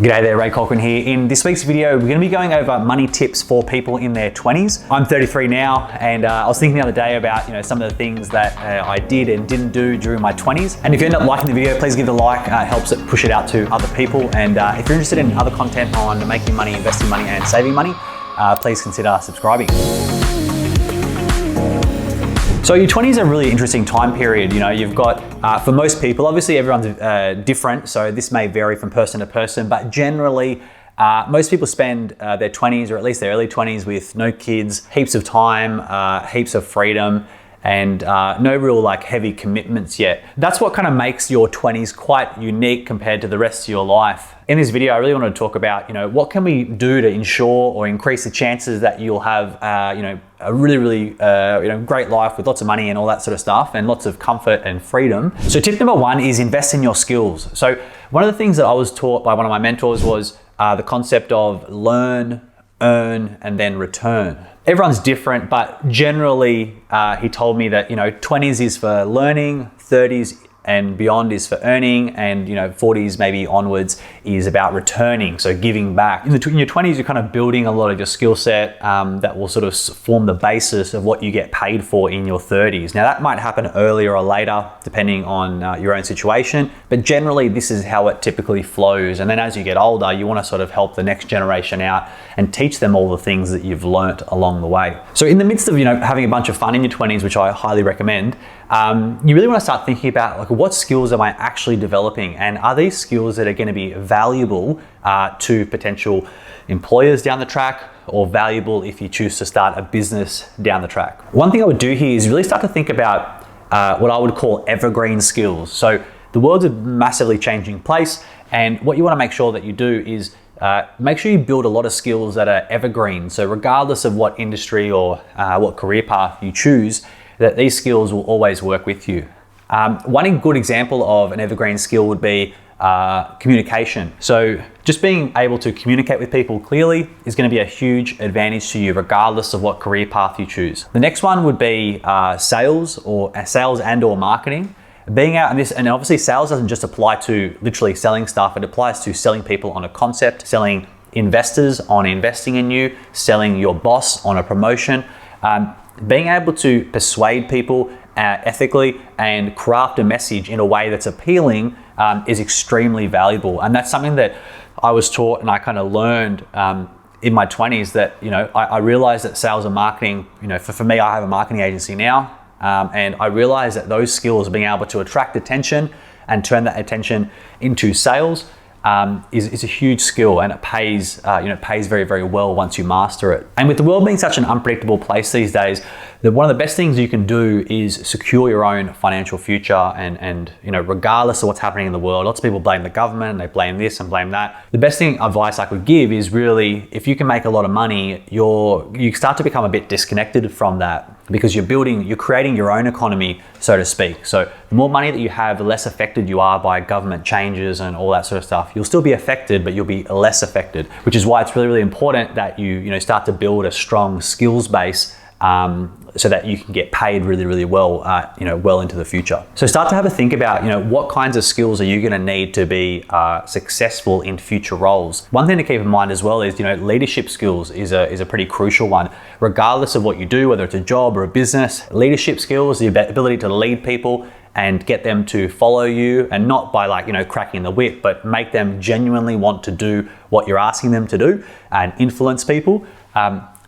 G'day there, Ray Cochran here. In this week's video, we're going to be going over money tips for people in their 20s. I'm 33 now, and I was thinking the other day about some of the things that I did and didn't do during my 20s. And if you end up liking the video, please give it a like. It helps it push it out to other people. And if you're interested in other content on making money, investing money, and saving money, please consider subscribing. So your 20s are a really interesting time period. You've got, for most people, obviously everyone's different, so this may vary from person to person, but generally, most people spend their 20s or at least their early 20s with no kids, heaps of time, heaps of freedom, and no real heavy commitments yet. That's what kind of makes your 20s quite unique compared to the rest of your life. In this video, I really want to talk about, what can we do to ensure or increase the chances that you'll have, a really great life with lots of money and all that sort of stuff and lots of comfort and freedom. So tip number one is invest in your skills. So one of the things that I was taught by one of my mentors was the concept of learn, earn, and then return. Everyone's different, but generally he told me that 20s is for learning, 30s and beyond is for earning, and 40s maybe onwards is about returning, so giving back. In your 20s, you're kind of building a lot of your skill set that will sort of form the basis of what you get paid for in your 30s. Now that might happen earlier or later, depending on your own situation, but generally this is how it typically flows. And then as you get older, you want to sort of help the next generation out and teach them all the things that you've learnt along the way. So in the midst of having a bunch of fun in your 20s, which I highly recommend, you really want to start thinking about what skills am I actually developing, and are these skills that are going to be valuable to potential employers down the track, or valuable if you choose to start a business down the track. One thing I would do here is really start to think about what I would call evergreen skills. So the world's a massively changing place, and what you want to make sure that you do is make sure you build a lot of skills that are evergreen. So regardless of what industry or what career path you choose, that these skills will always work with you. One good example of an evergreen skill would be communication. So just being able to communicate with people clearly is going to be a huge advantage to you regardless of what career path you choose. The next one would be sales and or marketing. Being out in this, and obviously sales doesn't just apply to literally selling stuff, it applies to selling people on a concept, selling investors on investing in you, selling your boss on a promotion. Being able to persuade people ethically and craft a message in a way that's appealing is extremely valuable. And that's something that I was taught and I kind of learned in my 20s, that I realized that sales and marketing, for me, I have a marketing agency now, and I realized that those skills, being able to attract attention and turn that attention into sales, is a huge skill, and it pays pays very, very well once you master it. And with the world being such an unpredictable place these days, one of the best things you can do is secure your own financial future. And regardless of what's happening in the world, lots of people blame the government and they blame this and blame that. The best advice I could give is really, if you can make a lot of money, you start to become a bit disconnected from that, because you're creating your own economy, so to speak. So the more money that you have, the less affected you are by government changes and all that sort of stuff. You'll still be affected, but you'll be less affected, which is why it's really, really important that you start to build a strong skills base so that you can get paid really, really well, well into the future. So start to have a think about, what kinds of skills are you going to need to be successful in future roles. One thing to keep in mind as well is, leadership skills is a pretty crucial one. Regardless of what you do, whether it's a job or a business, leadership skills, the ability to lead people and get them to follow you, and not by cracking the whip, but make them genuinely want to do what you're asking them to do and influence people.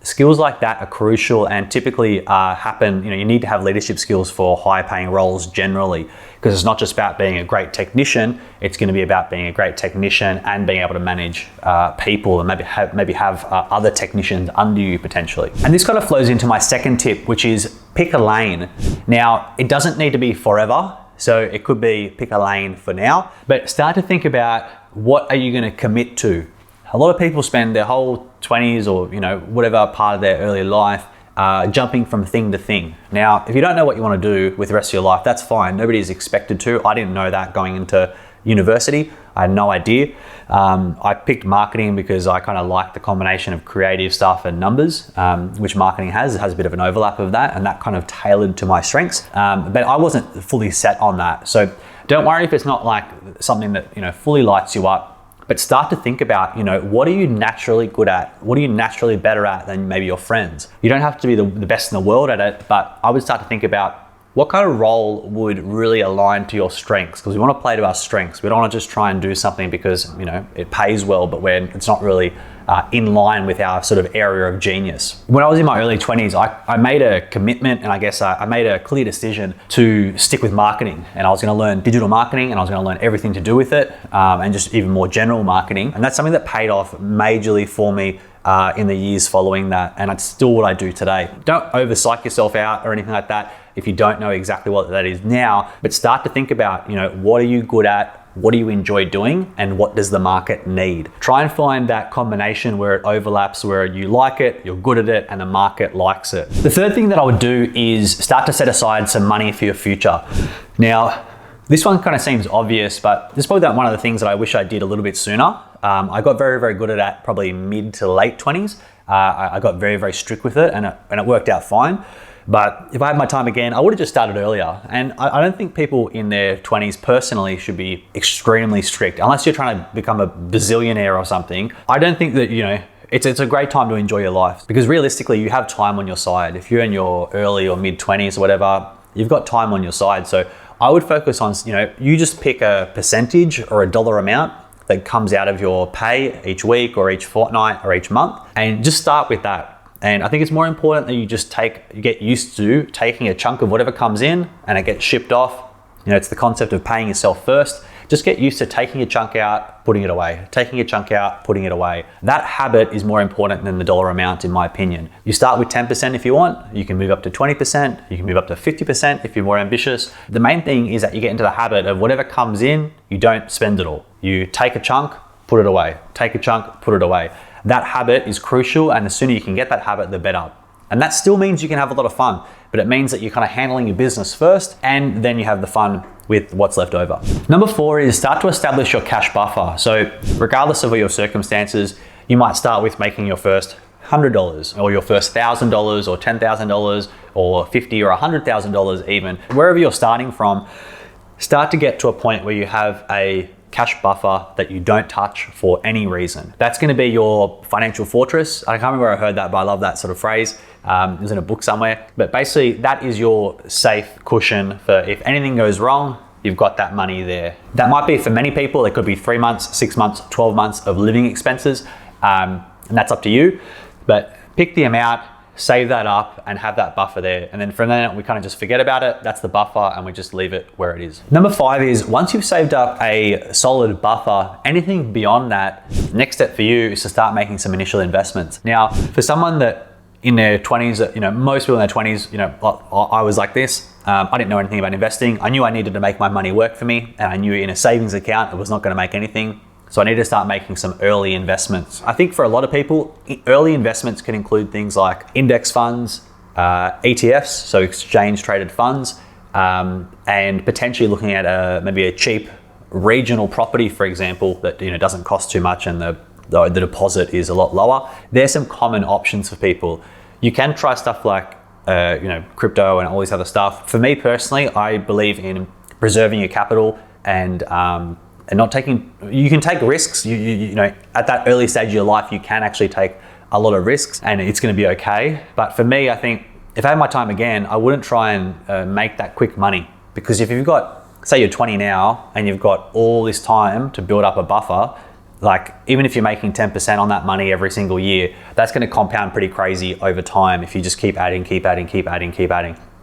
Skills like that are crucial, and typically happen, you need to have leadership skills for high paying roles generally, because it's not just about being a great technician, it's going to be about being a great technician and being able to manage people, and maybe have other technicians under you potentially. And this kind of flows into my second tip, which is pick a lane. Now, it doesn't need to be forever, so it could be pick a lane for now, but start to think about, what are you going to commit to? A lot of people spend their whole 20s or whatever part of their early life jumping from thing to thing. Now, if you don't know what you want to do with the rest of your life, that's fine. Nobody is expected to. I didn't know that going into university. I had no idea. I picked marketing because I kind of like the combination of creative stuff and numbers, which marketing has. It has a bit of an overlap of that, and that kind of tailored to my strengths. But I wasn't fully set on that. So don't worry if it's not something that fully lights you up. But start to think about, what are you naturally good at? What are you naturally better at than maybe your friends? You don't have to be the best in the world at it, but I would start to think about what kind of role would really align to your strengths? Because we want to play to our strengths. We don't want to just try and do something because, it pays well, but when it's not really in line with our sort of area of genius. When I was in my early 20s, I made a commitment, and I guess I made a clear decision to stick with marketing. And I was going to learn digital marketing, and I was going to learn everything to do with it, and just even more general marketing. And that's something that paid off majorly for me in the years following that, and it's still what I do today. Don't over-psych yourself out or anything like that if you don't know exactly what that is now, but start to think about, what are you good at? What do you enjoy doing, and what does the market need? Try and find that combination where it overlaps, where you like it, you're good at it, and the market likes it. The third thing that I would do is start to set aside some money for your future. Now, this one kind of seems obvious, but this is probably one of the things that I wish I did a little bit sooner. I got very, very good at that probably mid to late 20s. I got very, very strict with it, and it worked out fine. But if I had my time again, I would have just started earlier. And I don't think people in their 20s personally should be extremely strict, unless you're trying to become a bazillionaire or something. I don't think that, it's a great time to enjoy your life, because realistically you have time on your side. If you're in your early or mid 20s or whatever, you've got time on your side. So I would focus on, you just pick a percentage or a dollar amount that comes out of your pay each week or each fortnight or each month, and just start with that. And I think it's more important that you get used to taking a chunk of whatever comes in and it gets shipped off. It's the concept of paying yourself first. Just get used to taking a chunk out, putting it away, taking a chunk out, putting it away. That habit is more important than the dollar amount, in my opinion. You start with 10% if you want, you can move up to 20%, you can move up to 50% if you're more ambitious. The main thing is that you get into the habit of whatever comes in, you don't spend it all. You take a chunk, put it away, take a chunk, put it away. That habit is crucial, and the sooner you can get that habit, the better. And that still means you can have a lot of fun, but it means that you're kind of handling your business first, and then you have the fun with what's left over. Number 4 is start to establish your cash buffer. So regardless of your circumstances, you might start with making your first $100 or your first $1,000 or $10,000 or $50,000 or $100,000 even. Wherever you're starting from, start to get to a point where you have a cash buffer that you don't touch for any reason. That's going to be your financial fortress. I can't remember where I heard that, but I love that sort of phrase. It was in a book somewhere. But basically, that is your safe cushion for if anything goes wrong, you've got that money there. That might be for many people. It could be 3 months, 6 months, 12 months of living expenses. And that's up to you. But pick the amount, save that up, and have that buffer there. And then from then, we kind of just forget about it. That's the buffer, and we just leave it where it is. Number 5 is once you've saved up a solid buffer, anything beyond that, next step for you is to start making some initial investments. Now, for someone that in their 20s, most people in their 20s, I was like this. I didn't know anything about investing. I knew I needed to make my money work for me, and I knew in a savings account, it was not going to make anything. So I need to start making some early investments. I think for a lot of people, early investments can include things like index funds, ETFs, so exchange traded funds, and potentially looking at maybe a cheap regional property, for example, that doesn't cost too much and the deposit is a lot lower. There's some common options for people. You can try stuff like crypto and all this other stuff. For me personally, I believe in preserving your capital and not taking. You can take risks. You know, at that early stage of your life, you can actually take a lot of risks, and it's going to be okay. But for me, I think if I had my time again, I wouldn't try and make that quick money, because if you've got, say you're 20 now and you've got all this time to build up a buffer, like even if you're making 10% on that money every single year, that's going to compound pretty crazy over time if you just keep adding,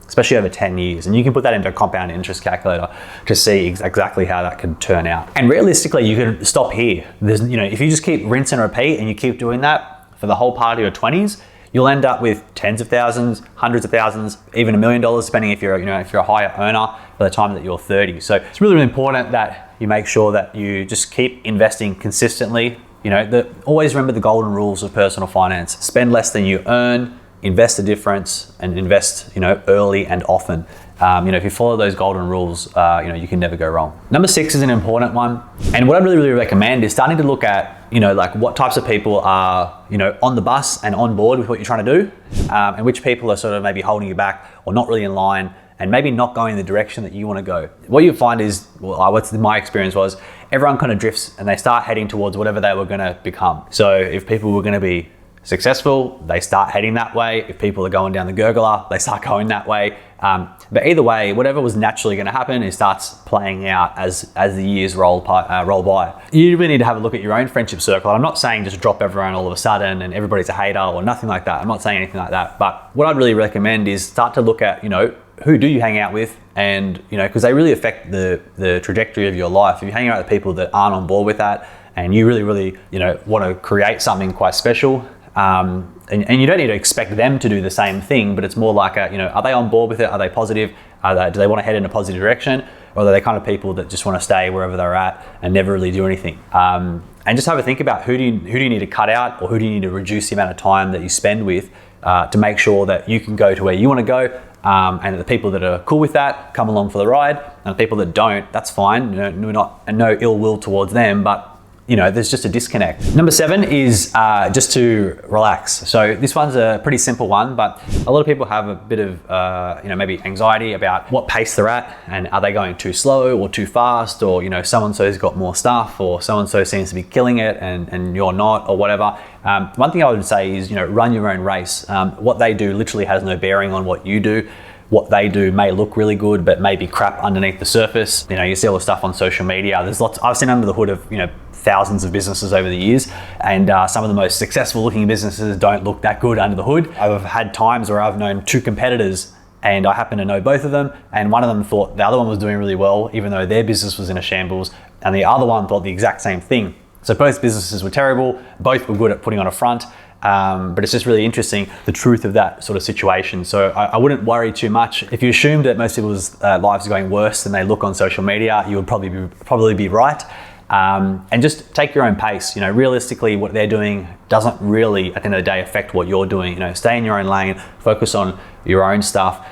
especially over 10 years. And you can put that into a compound interest calculator to see exactly how that can turn out. And realistically, you can stop here. There's, if you just keep rinse and repeat and you keep doing that for the whole part of your 20s, you'll end up with tens of thousands, hundreds of thousands, even $1 million, depending if you're a higher earner by the time that you're 30. So it's really, really important that you make sure that you just keep investing consistently. Always remember the golden rules of personal finance. Spend less than you earn, invest the difference, and invest, early and often. If you follow those golden rules, you can never go wrong. Number 6 is an important one. And what I really, really recommend is starting to look at, like what types of people are, on the bus and on board with what you're trying to do, and which people are sort of maybe holding you back or not really in line, and maybe not going in the direction that you want to go. What you find is, well, what's my experience was, everyone kind of drifts and they start heading towards whatever they were going to become. So if people were going to be successful, they start heading that way. If people are going down the gurgler, they start going that way. But either way, whatever was naturally going to happen, it starts playing out as the years roll by. You really need to have a look at your own friendship circle. I'm not saying just drop everyone all of a sudden and everybody's a hater or nothing like that. I'm not saying anything like that. But what I'd really recommend is start to look at, who do you hang out with? And, because they really affect the trajectory of your life. If you hang out with people that aren't on board with that and you really, want to create something quite special, and you don't need to expect them to do the same thing, but it's more like are they on board with it? Are they positive? Do they want to head in a positive direction? Or are they kind of people that just want to stay wherever they're at and never really do anything? And just have a think about who do you need to cut out, or who do you need to reduce the amount of time that you spend with to make sure that you can go to where you want to go, and the people that are cool with that come along for the ride, and the people that don't, that's fine. No ill will towards them, but there's just a disconnect. Number 7 is just to relax. So this one's a pretty simple one, but a lot of people have a bit of, maybe anxiety about what pace they're at, and are they going too slow or too fast, or, so-and-so's got more stuff, or so-and-so seems to be killing it and you're not, or whatever. One thing I would say is, run your own race. What they do literally has no bearing on what you do. What they do may look really good, but may be crap underneath the surface. You see all the stuff on social media. There's lots, I've seen under the hood of, thousands of businesses over the years, and some of the most successful looking businesses don't look that good under the hood. I've had times where I've known 2 competitors and I happen to know both of them, and one of them thought the other one was doing really well, even though their business was in a shambles, and the other one thought the exact same thing. So both businesses were terrible, both were good at putting on a front, but it's just really interesting, the truth of that sort of situation. So I wouldn't worry too much. If you assumed that most people's lives are going worse than they look on social media, you would probably be right. And just take your own pace. Realistically, what they're doing doesn't really, at the end of the day, affect what you're doing. Stay in your own lane, focus on your own stuff,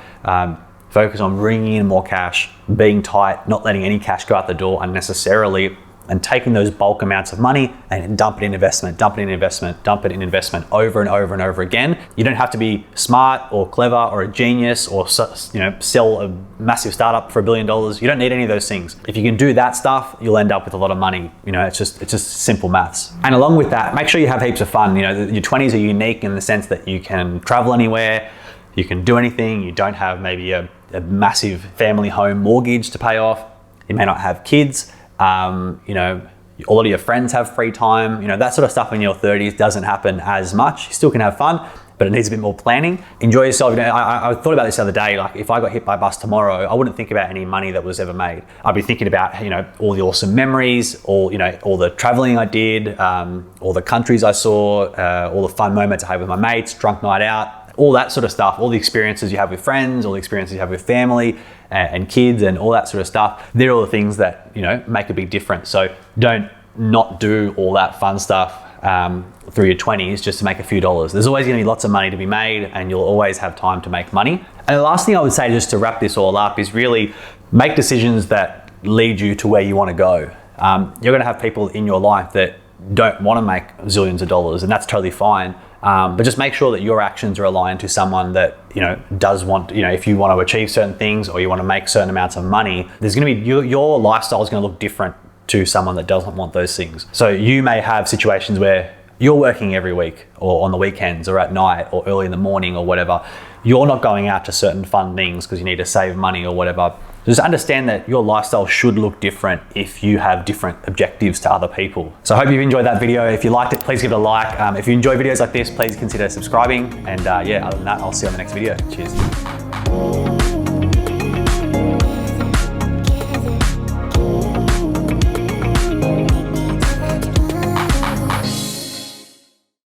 focus on bringing in more cash, being tight, not letting any cash go out the door unnecessarily, and taking those bulk amounts of money and dump it in investment, dump it in investment, dump it in investment over and over and over again. You don't have to be smart or clever or a genius or sell a massive startup for $1 billion. You don't need any of those things. If you can do that stuff, you'll end up with a lot of money. It's just simple maths. And along with that, make sure you have heaps of fun. Your 20s are unique in the sense that you can travel anywhere, you can do anything. You don't have maybe a massive family home mortgage to pay off. You may not have kids. A lot of your friends have free time. That sort of stuff in your 30s doesn't happen as much. You still can have fun, but it needs a bit more planning. Enjoy yourself. I thought about this the other day. Like, if I got hit by a bus tomorrow, I wouldn't think about any money that was ever made. I'd be thinking about, all the awesome memories, all the traveling I did, all the countries I saw, all the fun moments I had with my mates, drunk night out, all that sort of stuff, all the experiences you have with friends, all the experiences you have with family and kids and all that sort of stuff. They're all the things that, make a big difference. So don't not do all that fun stuff through your 20s just to make a few dollars. There's always going to be lots of money to be made, and you'll always have time to make money. And the last thing I would say, just to wrap this all up, is really make decisions that lead you to where you want to go. You're going to have people in your life that don't want to make zillions of dollars, and that's totally fine. But just make sure that your actions are aligned to someone that, does want, if you want to achieve certain things or you want to make certain amounts of money, there's going to be, your lifestyle is going to look different to someone that doesn't want those things. So you may have situations where you're working every week or on the weekends or at night or early in the morning or whatever. You're not going out to certain fun things because you need to save money or whatever. Just understand that your lifestyle should look different if you have different objectives to other people. So I hope you've enjoyed that video. If you liked it, please give it a like. If you enjoy videos like this, please consider subscribing. And other than that, I'll see you on the next video. Cheers.